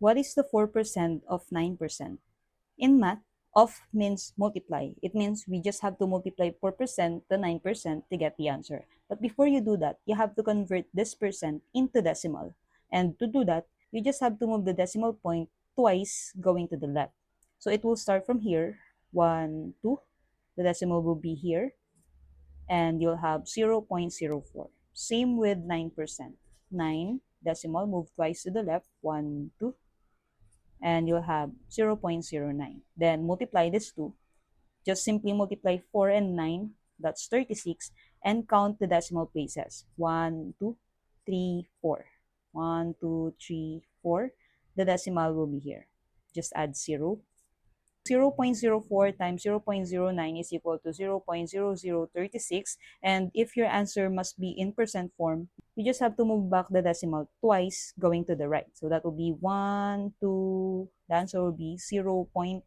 What is the 4% of 9%? In math, of means multiply. It means we just have to multiply 4% to 9% to get the answer. But before you do that, you have to convert this percent into decimal. And to do that, you just have to move the decimal point twice going to the left. So it will start from here, 1, 2. The decimal will be here, and you'll have 0.04. Same with 9%. 9 decimal, move twice to the left, 1, 2, and you'll have 0.09. Then multiply this two. Just simply multiply 4 and 9, that's 36, and count the decimal places. 1, 2, 3, 4. 1, 2, 3, 4. The decimal will be here. Just add 0. 0.04 times 0.09 is equal to 0.0036. And if your answer must be in percent form, you just have to move back the decimal twice going to the right. So that will be 1, 2, the answer will be 0.36%.